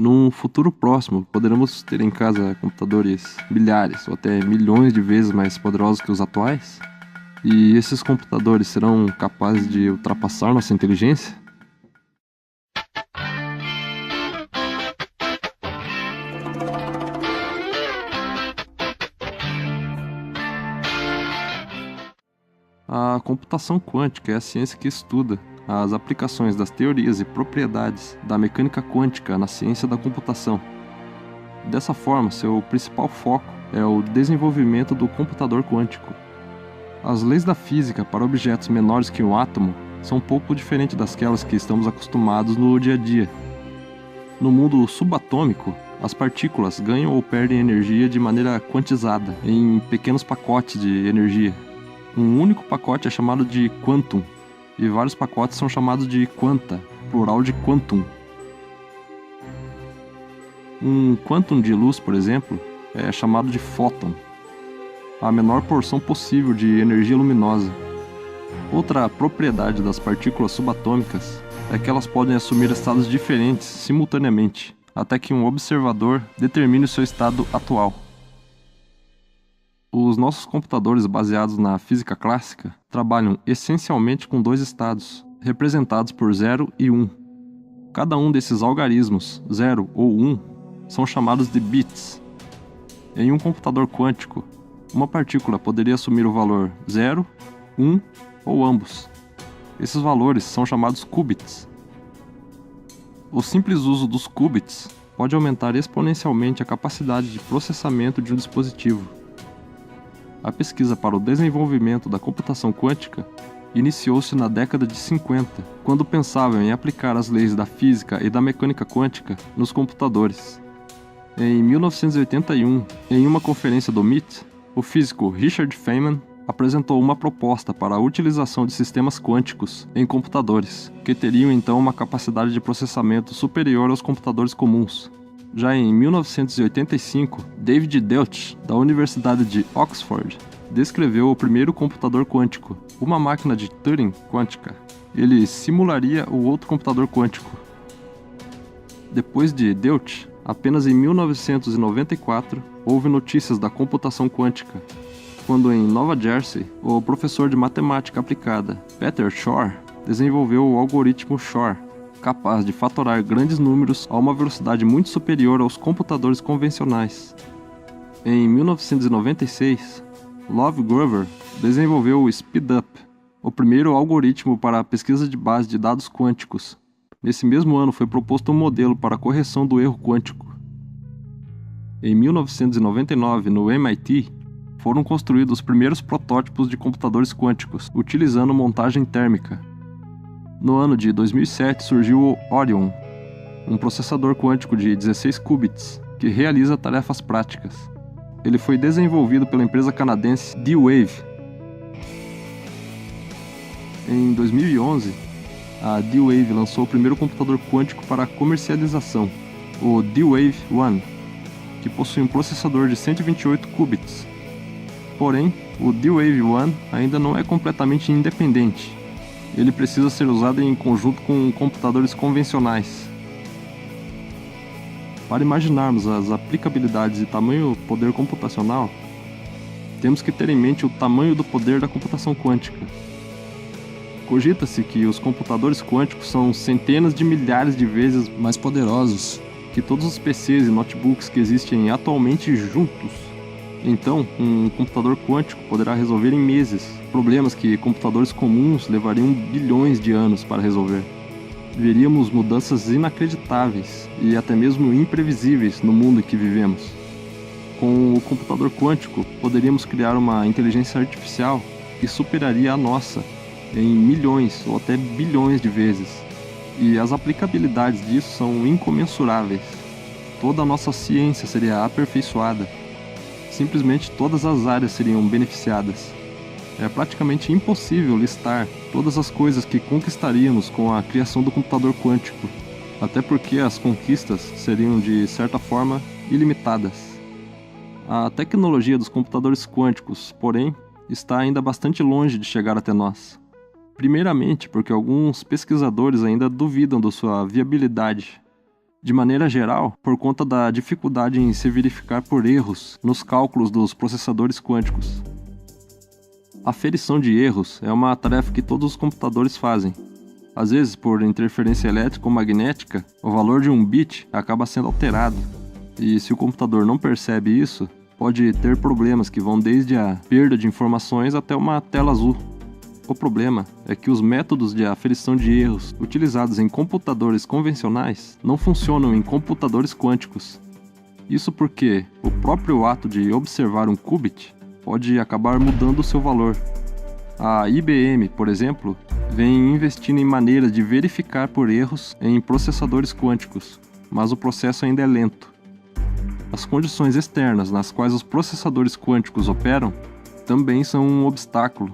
Num futuro próximo, poderemos ter em casa computadores milhares ou até milhões de vezes mais poderosos que os atuais? E esses computadores serão capazes de ultrapassar nossa inteligência? A computação quântica é a ciência que estuda as aplicações das teorias e propriedades da mecânica quântica na ciência da computação. Dessa forma, seu principal foco é o desenvolvimento do computador quântico. As leis da física para objetos menores que um átomo são um pouco diferentes daquelas que estamos acostumados no dia a dia. No mundo subatômico, as partículas ganham ou perdem energia de maneira quantizada, em pequenos pacotes de energia. Um único pacote é chamado de quantum, e vários pacotes são chamados de quanta, plural de quantum. Um quantum de luz, por exemplo, é chamado de fóton, a menor porção possível de energia luminosa. Outra propriedade das partículas subatômicas é que elas podem assumir estados diferentes simultaneamente, até que um observador determine o seu estado atual. Os nossos computadores baseados na física clássica trabalham essencialmente com dois estados, representados por 0 e 1. Cada um desses algarismos, 0 ou 1, são chamados de bits. Em um computador quântico, uma partícula poderia assumir o valor 0, 1 ou ambos. Esses valores são chamados qubits. O simples uso dos qubits pode aumentar exponencialmente a capacidade de processamento de um dispositivo. A pesquisa para o desenvolvimento da computação quântica iniciou-se na década de 50, quando pensavam em aplicar as leis da física e da mecânica quântica nos computadores. Em 1981, em uma conferência do MIT, o físico Richard Feynman apresentou uma proposta para a utilização de sistemas quânticos em computadores, que teriam então uma capacidade de processamento superior aos computadores comuns. Já em 1985, David Deutsch, da Universidade de Oxford, descreveu o primeiro computador quântico, uma máquina de Turing quântica. Ele simularia o outro computador quântico. Depois de Deutsch, apenas em 1994, houve notícias da computação quântica, quando em Nova Jersey, o professor de matemática aplicada, Peter Shor, desenvolveu o algoritmo Shor, capaz de fatorar grandes números a uma velocidade muito superior aos computadores convencionais. Em 1996, Love Grover desenvolveu o SpeedUp, o primeiro algoritmo para a pesquisa de base de dados quânticos. Nesse mesmo ano foi proposto um modelo para a correção do erro quântico. Em 1999, no MIT, foram construídos os primeiros protótipos de computadores quânticos, utilizando montagem térmica. No ano de 2007 surgiu o Orion, um processador quântico de 16 qubits, que realiza tarefas práticas. Ele foi desenvolvido pela empresa canadense D-Wave. Em 2011, a D-Wave lançou o primeiro computador quântico para comercialização, o D-Wave One, que possui um processador de 128 qubits. Porém, o D-Wave One ainda não é completamente independente. Ele precisa ser usado em conjunto com computadores convencionais. Para imaginarmos as aplicabilidades e tamanho poder computacional, temos que ter em mente o tamanho do poder da computação quântica. Cogita-se que os computadores quânticos são centenas de milhares de vezes mais poderosos que todos os PCs e notebooks que existem atualmente juntos. Então, um computador quântico poderá resolver em meses problemas que computadores comuns levariam bilhões de anos para resolver. Veríamos mudanças inacreditáveis e até mesmo imprevisíveis no mundo em que vivemos. Com o computador quântico, poderíamos criar uma inteligência artificial que superaria a nossa em milhões ou até bilhões de vezes. E as aplicabilidades disso são incomensuráveis. Toda a nossa ciência seria aperfeiçoada. Simplesmente todas as áreas seriam beneficiadas. É praticamente impossível listar todas as coisas que conquistaríamos com a criação do computador quântico, até porque as conquistas seriam, de certa forma, ilimitadas. A tecnologia dos computadores quânticos, porém, está ainda bastante longe de chegar até nós. Primeiramente porque alguns pesquisadores ainda duvidam da sua viabilidade. De maneira geral, por conta da dificuldade em se verificar por erros nos cálculos dos processadores quânticos. A aferição de erros é uma tarefa que todos os computadores fazem. Às vezes, por interferência elétrica ou magnética, o valor de um bit acaba sendo alterado. E se o computador não percebe isso, pode ter problemas que vão desde a perda de informações até uma tela azul. O problema é que os métodos de aferição de erros utilizados em computadores convencionais não funcionam em computadores quânticos. Isso porque o próprio ato de observar um qubit pode acabar mudando o seu valor. A IBM, por exemplo, vem investindo em maneiras de verificar por erros em processadores quânticos, mas o processo ainda é lento. As condições externas nas quais os processadores quânticos operam também são um obstáculo.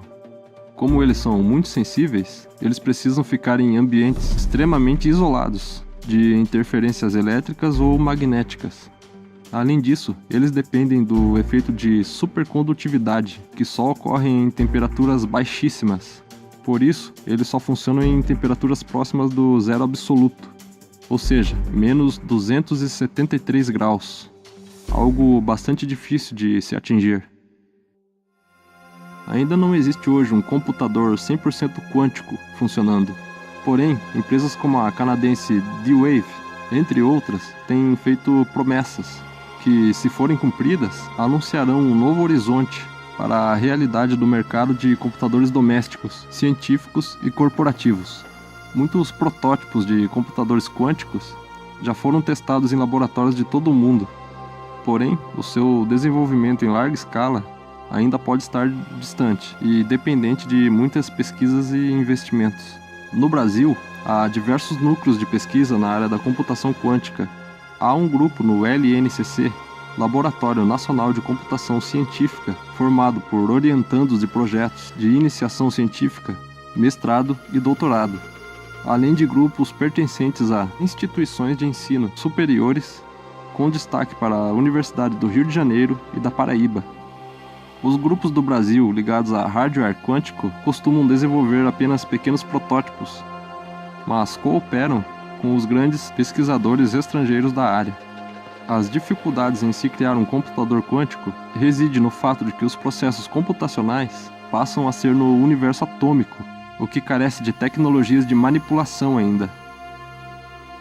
Como eles são muito sensíveis, eles precisam ficar em ambientes extremamente isolados de interferências elétricas ou magnéticas. Além disso, eles dependem do efeito de supercondutividade, que só ocorre em temperaturas baixíssimas. Por isso, eles só funcionam em temperaturas próximas do zero absoluto, ou seja, menos 273 graus, algo bastante difícil de se atingir. Ainda não existe hoje um computador 100% quântico funcionando. Porém, empresas como a canadense D-Wave, entre outras, têm feito promessas que, se forem cumpridas, anunciarão um novo horizonte para a realidade do mercado de computadores domésticos, científicos e corporativos. Muitos protótipos de computadores quânticos já foram testados em laboratórios de todo o mundo. Porém, o seu desenvolvimento em larga escala ainda pode estar distante e dependente de muitas pesquisas e investimentos. No Brasil, há diversos núcleos de pesquisa na área da computação quântica. Há um grupo no LNCC, Laboratório Nacional de Computação Científica, formado por orientandos de projetos de iniciação científica, mestrado e doutorado, além de grupos pertencentes a instituições de ensino superiores, com destaque para a Universidade do Rio de Janeiro e da Paraíba. Os grupos do Brasil ligados a hardware quântico costumam desenvolver apenas pequenos protótipos, mas cooperam com os grandes pesquisadores estrangeiros da área. As dificuldades em se criar um computador quântico residem no fato de que os processos computacionais passam a ser no universo atômico, o que carece de tecnologias de manipulação ainda.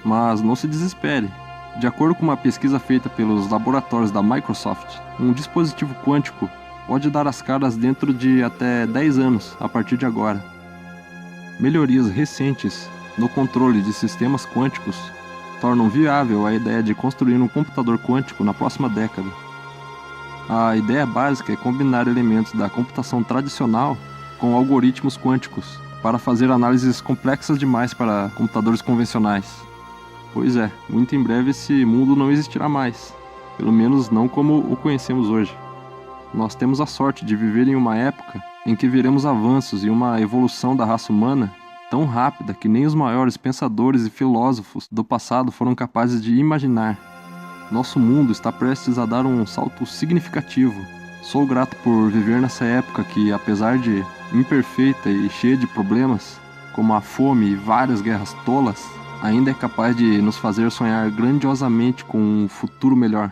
Mas não se desespere. De acordo com uma pesquisa feita pelos laboratórios da Microsoft, um dispositivo quântico pode dar as caras dentro de até 10 anos a partir de agora. Melhorias recentes no controle de sistemas quânticos tornam viável a ideia de construir um computador quântico na próxima década. A ideia básica é combinar elementos da computação tradicional com algoritmos quânticos para fazer análises complexas demais para computadores convencionais. Pois é, muito em breve esse mundo não existirá mais, pelo menos não como o conhecemos hoje. Nós temos a sorte de viver em uma época em que veremos avanços e uma evolução da raça humana tão rápida que nem os maiores pensadores e filósofos do passado foram capazes de imaginar. Nosso mundo está prestes a dar um salto significativo. Sou grato por viver nessa época que, apesar de imperfeita e cheia de problemas, como a fome e várias guerras tolas, ainda é capaz de nos fazer sonhar grandiosamente com um futuro melhor.